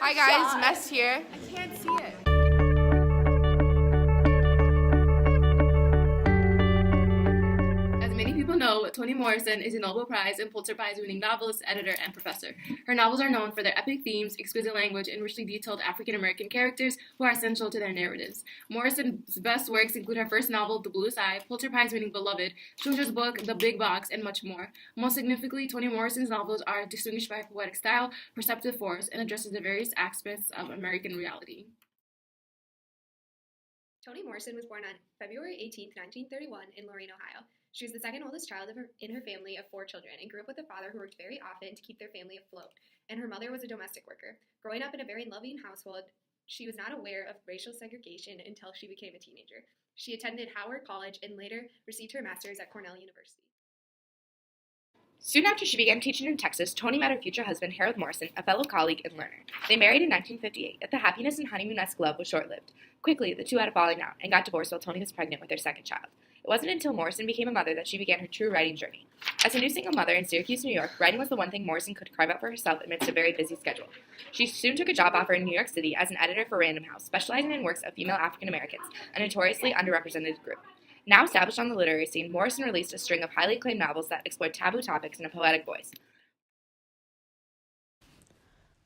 Hi guys, Mess here. I can't see it. As many people know, Toni Morrison is a Nobel Prize and Pulitzer Prize winning novelist, editor, and professor. Her novels are known for their epic themes, exquisite language, and richly detailed African American characters who are essential to their narratives. Morrison's best works include her first novel, The Bluest Eye, Pulitzer Prize winning Beloved, children's book, The Big Box, and much more. Most significantly, Toni Morrison's novels are distinguished by poetic style, perceptive force, and addresses the various aspects of American reality. Toni Morrison was born on February 18, 1931, in Lorain, Ohio. She was the second oldest child in her family of 4 children and grew up with a father who worked very often to keep their family afloat, and her mother was a domestic worker. Growing up in a very loving household, she was not aware of racial segregation until she became a teenager. She attended Howard College and later received her master's at Cornell University. Soon after she began teaching in Texas, Toni met her future husband, Harold Morrison, a fellow colleague and learner. They married in 1958, yet the happiness and honeymoon-esque love was short-lived. Quickly, the two had a falling out and got divorced while Toni was pregnant with their second child. It wasn't until Morrison became a mother that she began her true writing journey. As a new single mother in Syracuse, New York, writing was the one thing Morrison could carve out for herself amidst a very busy schedule. She soon took a job offer in New York City as an editor for Random House, specializing in works of female African Americans, a notoriously underrepresented group. Now established on the literary scene, Morrison released a string of highly acclaimed novels that explored taboo topics in a poetic voice.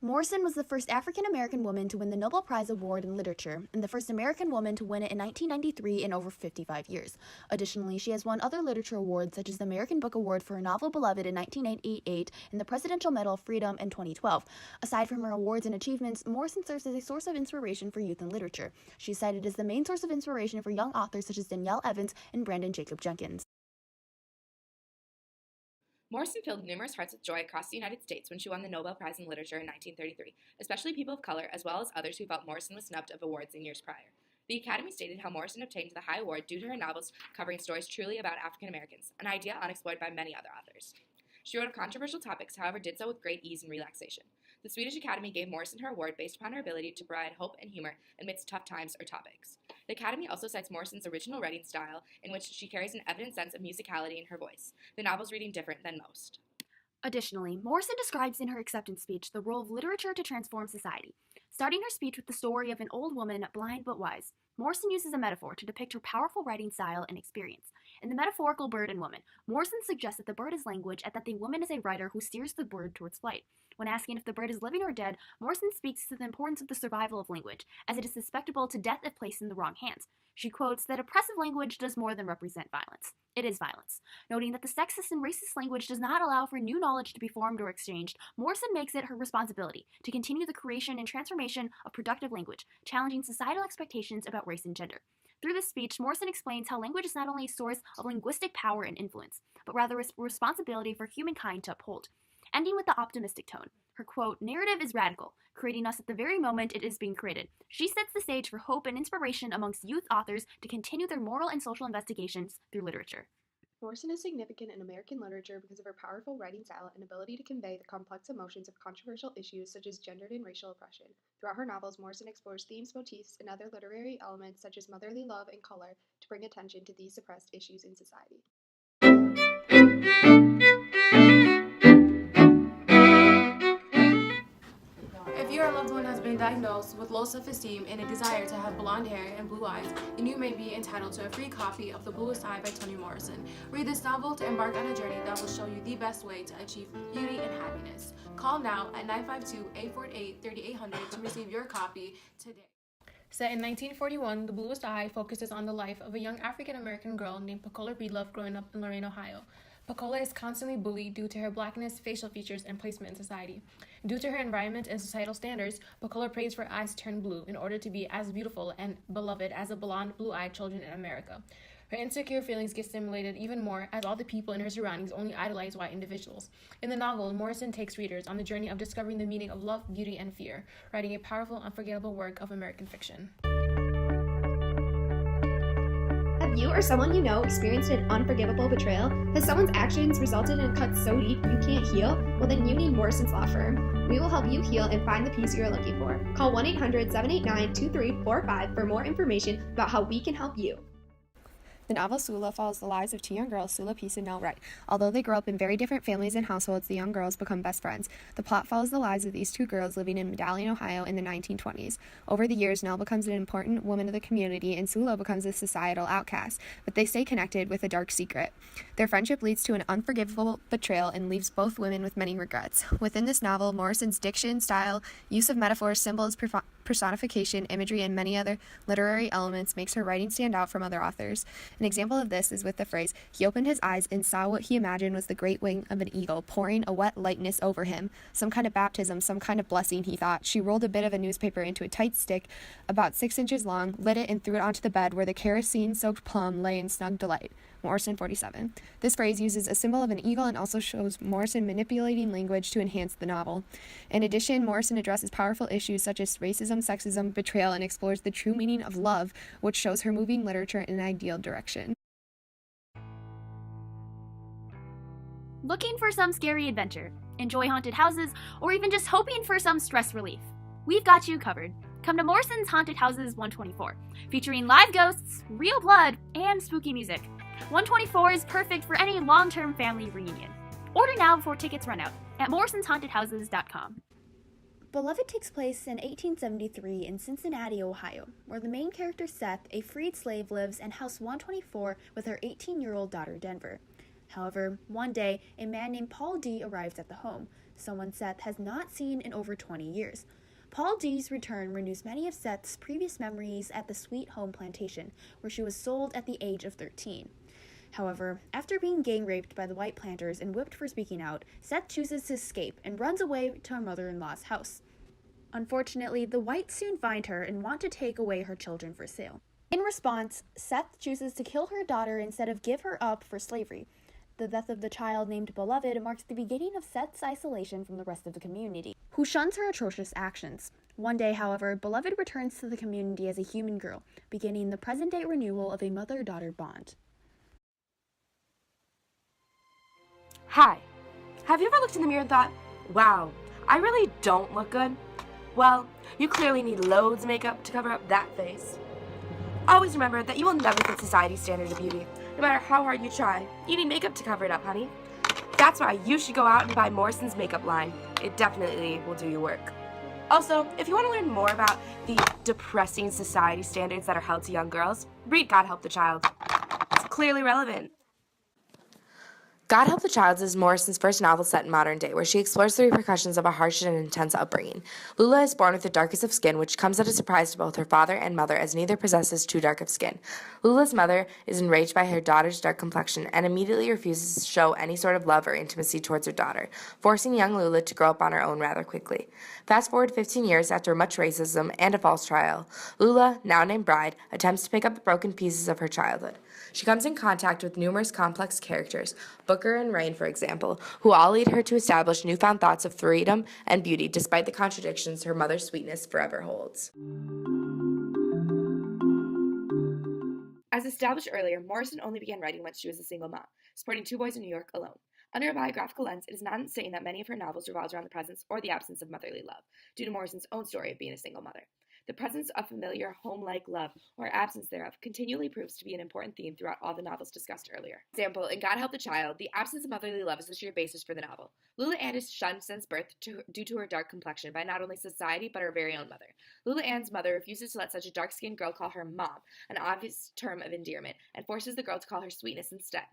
Morrison was the first African-American woman to win the Nobel Prize Award in Literature, and the first American woman to win it in 1993 in over 55 years. Additionally, she has won other literature awards, such as the American Book Award for her novel Beloved in 1988 and the Presidential Medal of Freedom in 2012. Aside from her awards and achievements, Morrison serves as a source of inspiration for youth in literature. She's cited as the main source of inspiration for young authors such as Danielle Evans and Brandon Jacob Jenkins. Morrison filled numerous hearts with joy across the United States when she won the Nobel Prize in Literature in 1933, especially people of color, as well as others who felt Morrison was snubbed of awards in years prior. The Academy stated how Morrison obtained the high award due to her novels covering stories truly about African Americans, an idea unexplored by many other authors. She wrote of controversial topics, however, did so with great ease and relaxation. The Swedish Academy gave Morrison her award based upon her ability to provide hope and humor amidst tough times or topics. The Academy also cites Morrison's original writing style, in which she carries an evident sense of musicality in her voice, the novel's reading different than most. Additionally, Morrison describes in her acceptance speech the role of literature to transform society. Starting her speech with the story of an old woman, blind but wise, Morrison uses a metaphor to depict her powerful writing style and experience. In the metaphorical bird and woman, Morrison suggests that the bird is language and that the woman is a writer who steers the bird towards flight. When asking if the bird is living or dead, Morrison speaks to the importance of the survival of language, as it is susceptible to death if placed in the wrong hands. She quotes that oppressive language does more than represent violence. It is violence. Noting that the sexist and racist language does not allow for new knowledge to be formed or exchanged, Morrison makes it her responsibility to continue the creation and transformation of productive language, challenging societal expectations about race and gender. Through this speech, Morrison explains how language is not only a source of linguistic power and influence, but rather a responsibility for humankind to uphold. Ending with the optimistic tone. Her quote, "Narrative is radical, creating us at the very moment it is being created." She sets the stage for hope and inspiration amongst youth authors to continue their moral and social investigations through literature. Morrison is significant in American literature because of her powerful writing style and ability to convey the complex emotions of controversial issues such as gendered and racial oppression. Throughout her novels, Morrison explores themes, motifs, and other literary elements such as motherly love and color to bring attention to these suppressed issues in society. If your loved one has been diagnosed with low self-esteem and a desire to have blonde hair and blue eyes, then you may be entitled to a free copy of The Bluest Eye by Toni Morrison. Read this novel to embark on a journey that will show you the best way to achieve beauty and happiness. Call now at 952-848-3800 to receive your copy today. Set in 1941, The Bluest Eye focuses on the life of a young African-American girl named Pecola Breedlove growing up in Lorain, Ohio. Pecola is constantly bullied due to her blackness, facial features, and placement in society. Due to her environment and societal standards, Pecola prays for her eyes to turn blue in order to be as beautiful and beloved as the blonde, blue-eyed children in America. Her insecure feelings get stimulated even more as all the people in her surroundings only idolize white individuals. In the novel, Morrison takes readers on the journey of discovering the meaning of love, beauty, and fear, writing a powerful, unforgettable work of American fiction. Have you or someone you know experienced an unforgivable betrayal? Has someone's actions resulted in a cut so deep you can't heal? Well, then you need Morrison's Law Firm. We will help you heal and find the peace you are looking for. Call 1-800-789-2345 for more information about how we can help you. The novel Sula follows the lives of two young girls, Sula Peace and Nell Wright. Although they grow up in very different families and households, the young girls become best friends. The plot follows the lives of these two girls living in Medallion, Ohio in the 1920s. Over the years, Nell becomes an important woman of the community and Sula becomes a societal outcast, but they stay connected with a dark secret. Their friendship leads to an unforgivable betrayal and leaves both women with many regrets. Within this novel, Morrison's diction, style, use of metaphors, symbols, personification, imagery, and many other literary elements makes her writing stand out from other authors. An example of this is with the phrase, "He opened his eyes and saw what he imagined was the great wing of an eagle, pouring a wet lightness over him. Some kind of baptism, some kind of blessing," he thought. She rolled a bit of a newspaper into a tight stick about 6 inches long, lit it, and threw it onto the bed where the kerosene-soaked plum lay in snug delight. Morrison 47. This phrase uses a symbol of an eagle and also shows Morrison manipulating language to enhance the novel. In addition, Morrison addresses powerful issues such as racism, sexism, betrayal, and explores the true meaning of love, which shows her moving literature in an ideal direction. Looking for some scary adventure, enjoy haunted houses, or even just hoping for some stress relief? We've got you covered. Come to Morrison's Haunted Houses 124, featuring live ghosts, real blood, and spooky music. 124 is perfect for any long-term family reunion. Order now before tickets run out at morrisonshauntedhouses.com. Beloved takes place in 1873 in Cincinnati, Ohio, where the main character Seth, a freed slave, lives in house 124 with her 18-year-old daughter Denver. However, one day, a man named Paul D. arrives at the home, someone Seth has not seen in over 20 years. Paul D.'s return renews many of Seth's previous memories at the Sweet Home Plantation, where she was sold at the age of 13. However, after being gang raped by the white planters and whipped for speaking out, Seth chooses to escape and runs away to her mother-in-law's house. Unfortunately, the whites soon find her and want to take away her children for sale. In response, Seth chooses to kill her daughter instead of give her up for slavery. The death of the child named Beloved marks the beginning of Seth's isolation from the rest of the community, who shuns her atrocious actions. One day, however, Beloved returns to the community as a human girl, beginning the present-day renewal of a mother-daughter bond. Hi. Have you ever looked in the mirror and thought, wow, I really don't look good? Well, you clearly need loads of makeup to cover up that face. Always remember that you will never fit society's standard of beauty. No matter how hard you try, you need makeup to cover it up, honey. That's why you should go out and buy Morrison's makeup line. It definitely will do your work. Also, if you want to learn more about the depressing society standards that are held to young girls, read God Help the Child. It's clearly relevant. God Help the Child is Morrison's first novel set in modern day, where she explores the repercussions of a harsh and intense upbringing. Lula is born with the darkest of skin, which comes as a surprise to both her father and mother, as neither possesses too dark of skin. Lula's mother is enraged by her daughter's dark complexion and immediately refuses to show any sort of love or intimacy towards her daughter, forcing young Lula to grow up on her own rather quickly. Fast forward 15 years after much racism and a false trial, Lula, now named Bride, attempts to pick up the broken pieces of her childhood. She comes in contact with numerous complex characters, Booker and Rain, for example, who all lead her to establish newfound thoughts of freedom and beauty despite the contradictions her mother's sweetness forever holds. As established earlier, Morrison only began writing once she was a single mom, supporting 2 boys in New York alone. Under a biographical lens, it is not insane that many of her novels revolve around the presence or the absence of motherly love, due to Morrison's own story of being a single mother. The presence of familiar, home-like love, or absence thereof, continually proves to be an important theme throughout all the novels discussed earlier. For example, in God Help the Child, the absence of motherly love is the sheer basis for the novel. Lula Ann is shunned since birth due to her dark complexion by not only society, but her very own mother. Lula Ann's mother refuses to let such a dark-skinned girl call her mom, an obvious term of endearment, and forces the girl to call her Sweetness instead.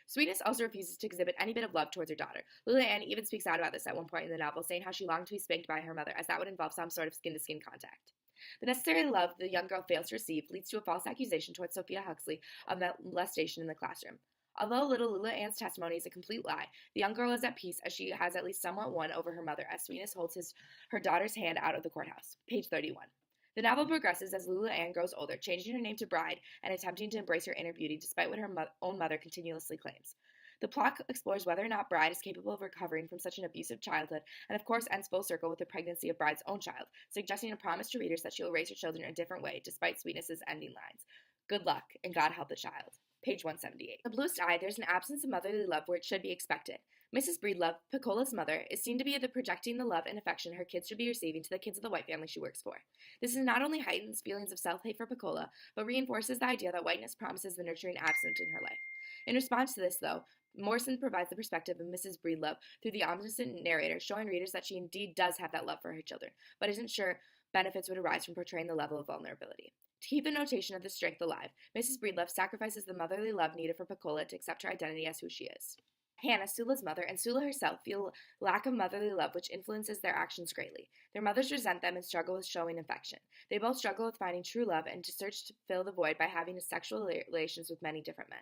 Sweetness also refuses to exhibit any bit of love towards her daughter. Lula Ann even speaks out about this at one point in the novel, saying how she longed to be spanked by her mother, as that would involve some sort of skin-to-skin contact. The necessary love the young girl fails to receive leads to a false accusation towards Sophia Huxley of molestation in the classroom. Although little Lula Ann's testimony is a complete lie, the young girl is at peace as she has at least somewhat won over her mother as Sweetness holds her daughter's hand out of the courthouse. Page 31. The novel progresses as Lula Ann grows older, changing her name to Bride and attempting to embrace her inner beauty despite what her own mother continuously claims. The plot explores whether or not Bride is capable of recovering from such an abusive childhood, and of course ends full circle with the pregnancy of Bride's own child, suggesting a promise to readers that she will raise her children a different way, despite Sweetness's ending lines. Good luck, and God help the child. Page 178. In The Bluest Eye, there's an absence of motherly love where it should be expected. Mrs. Breedlove, Piccola's mother, is seen to be projecting the love and affection her kids should be receiving to the kids of the white family she works for. This is not only heightens feelings of self-hate for Piccola, but reinforces the idea that whiteness promises the nurturing absent in her life. In response to this, though, Morrison provides the perspective of Mrs. Breedlove through the omniscient narrator, showing readers that she indeed does have that love for her children, but isn't sure benefits would arise from portraying the level of vulnerability. To keep the notation of this strength alive, Mrs. Breedlove sacrifices the motherly love needed for Piccola to accept her identity as who she is. Hannah, Sula's mother, and Sula herself feel lack of motherly love, which influences their actions greatly. Their mothers resent them and struggle with showing affection. They both struggle with finding true love and to search to fill the void by having sexual relations with many different men.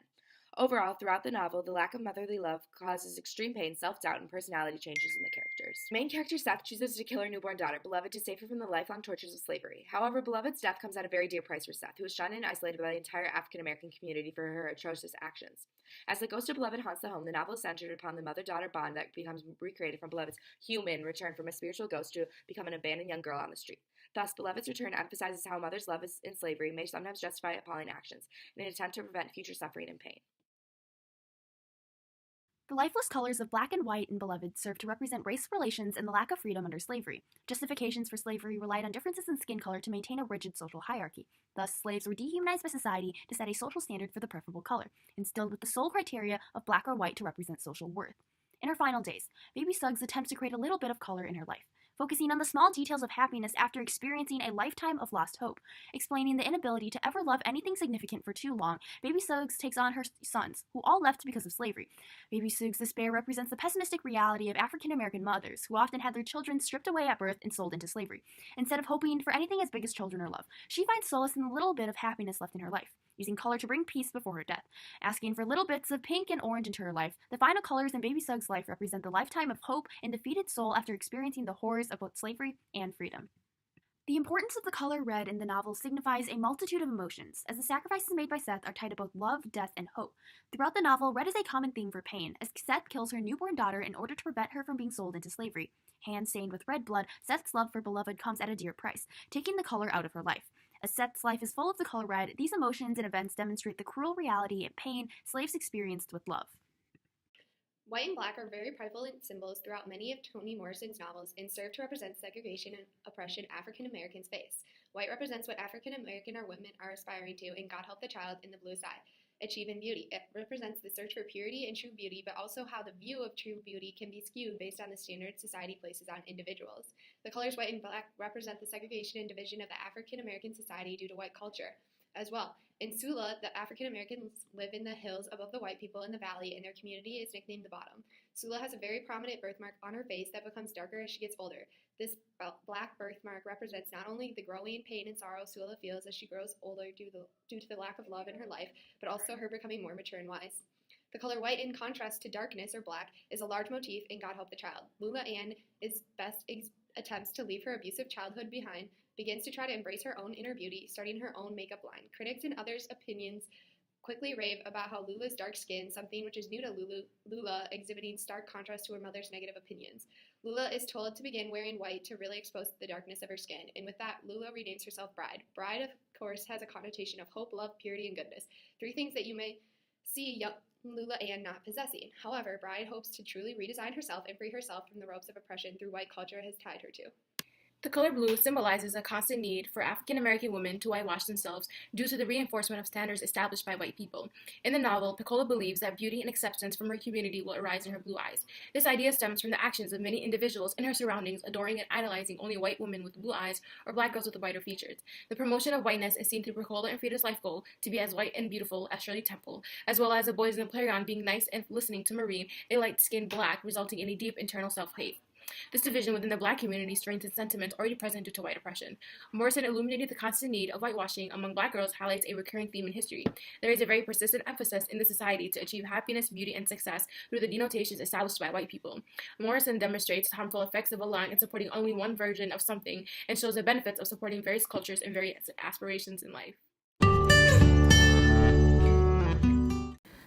Overall, throughout the novel, the lack of motherly love causes extreme pain, self-doubt, and personality changes in the characters. Main character Seth chooses to kill her newborn daughter, Beloved, to save her from the lifelong tortures of slavery. However, Beloved's death comes at a very dear price for Seth, who is shunned and isolated by the entire African-American community for her atrocious actions. As the ghost of Beloved haunts the home, the novel is centered upon the mother-daughter bond that becomes recreated from Beloved's human return from a spiritual ghost to become an abandoned young girl on the street. Thus, Beloved's return emphasizes how a mother's love in slavery may sometimes justify appalling actions in an attempt to prevent future suffering and pain. The lifeless colors of black and white in Beloved serve to represent race relations and the lack of freedom under slavery. Justifications for slavery relied on differences in skin color to maintain a rigid social hierarchy. Thus, slaves were dehumanized by society to set a social standard for the preferable color, instilled with the sole criteria of black or white to represent social worth. In her final days, Baby Suggs attempts to create a little bit of color in her life, focusing on the small details of happiness after experiencing a lifetime of lost hope. Explaining the inability to ever love anything significant for too long, Baby Suggs takes on her sons, who all left because of slavery. Baby Suggs' despair represents the pessimistic reality of African-American mothers, who often had their children stripped away at birth and sold into slavery. Instead of hoping for anything as big as children or love, she finds solace in the little bit of happiness left in her life, using color to bring peace before her death. Asking for little bits of pink and orange into her life, the final colors in Baby Suggs' life represent the lifetime of hope and defeated soul after experiencing the horrors of both slavery and freedom. The importance of the color red in the novel signifies a multitude of emotions, as the sacrifices made by Seth are tied to both love, death, and hope. Throughout the novel, red is a common theme for pain, as Seth kills her newborn daughter in order to prevent her from being sold into slavery. Hands stained with red blood, Seth's love for Beloved comes at a dear price, taking the color out of her life. As Seth's life is full of the color red, these emotions and events demonstrate the cruel reality and pain slaves experienced with love. White and black are very prevalent symbols throughout many of Toni Morrison's novels and serve to represent segregation and oppression African Americans face. White represents what African American or women are aspiring to in God Help the Child in the Blue Sky, achieve in beauty. It represents the search for purity and true beauty, but also how the view of true beauty can be skewed based on the standards society places on individuals. The colors white and black represent the segregation and division of the African American society due to white culture as well. In Sula, the African Americans live in the hills above the white people in the valley, and their community is nicknamed the Bottom. Sula has a very prominent birthmark on her face that becomes darker as she gets older. This black birthmark represents not only the growing pain and sorrow Sula feels as she grows older due to the lack of love in her life, but also her becoming more mature and wise. The color white, in contrast to darkness or black, is a large motif in God Help the Child. Lula Ann is attempts to leave her abusive childhood behind, begins to try to embrace her own inner beauty, starting her own makeup line. Critics and others' opinions quickly rave about how Lula's dark skin, something which is new to Lula, exhibiting stark contrast to her mother's negative opinions. Lula is told to begin wearing white to really expose the darkness of her skin, and with that, Lula renames herself Bride. Bride, of course, has a connotation of hope, love, purity, and goodness, three things that you may see young Lula Ann not possessing. However, Bride hopes to truly redesign herself and free herself from the ropes of oppression through white culture has tied her to. The color blue symbolizes a constant need for African American women to whitewash themselves due to the reinforcement of standards established by white people. In the novel, Piccola believes that beauty and acceptance from her community will arise in her blue eyes. This idea stems from the actions of many individuals in her surroundings adoring and idolizing only white women with blue eyes or black girls with whiter features. The promotion of whiteness is seen through Piccola and Frida's life goal to be as white and beautiful as Shirley Temple, as well as the boys in the playground being nice and listening to Maureen, a light-skinned black, resulting in a deep internal self-hate. This division within the black community strengthens sentiment already present due to white oppression. Morrison illuminating the constant need of whitewashing among black girls highlights a recurring theme in history. There is a very persistent emphasis in the society to achieve happiness, beauty, and success through the denotations established by white people. Morrison demonstrates the harmful effects of allowing and supporting only one version of something and shows the benefits of supporting various cultures and various aspirations in life.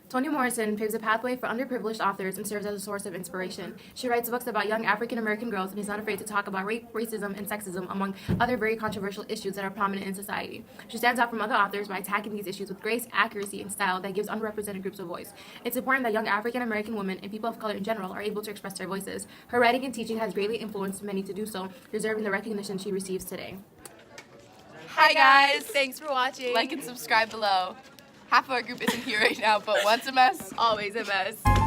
Toni Morrison paves a pathway for underprivileged authors and serves as a source of inspiration. She writes books about young African American girls and is not afraid to talk about rape, racism, and sexism, among other very controversial issues that are prominent in society. She stands out from other authors by attacking these issues with grace, accuracy, and style that gives underrepresented groups a voice. It's important that young African American women and people of color in general are able to express their voices. Her writing and teaching has greatly influenced many to do so, deserving the recognition she receives today. Hi guys! Thanks for watching. Like and subscribe below. Half of our group isn't here right now, but once a mess, Always a mess.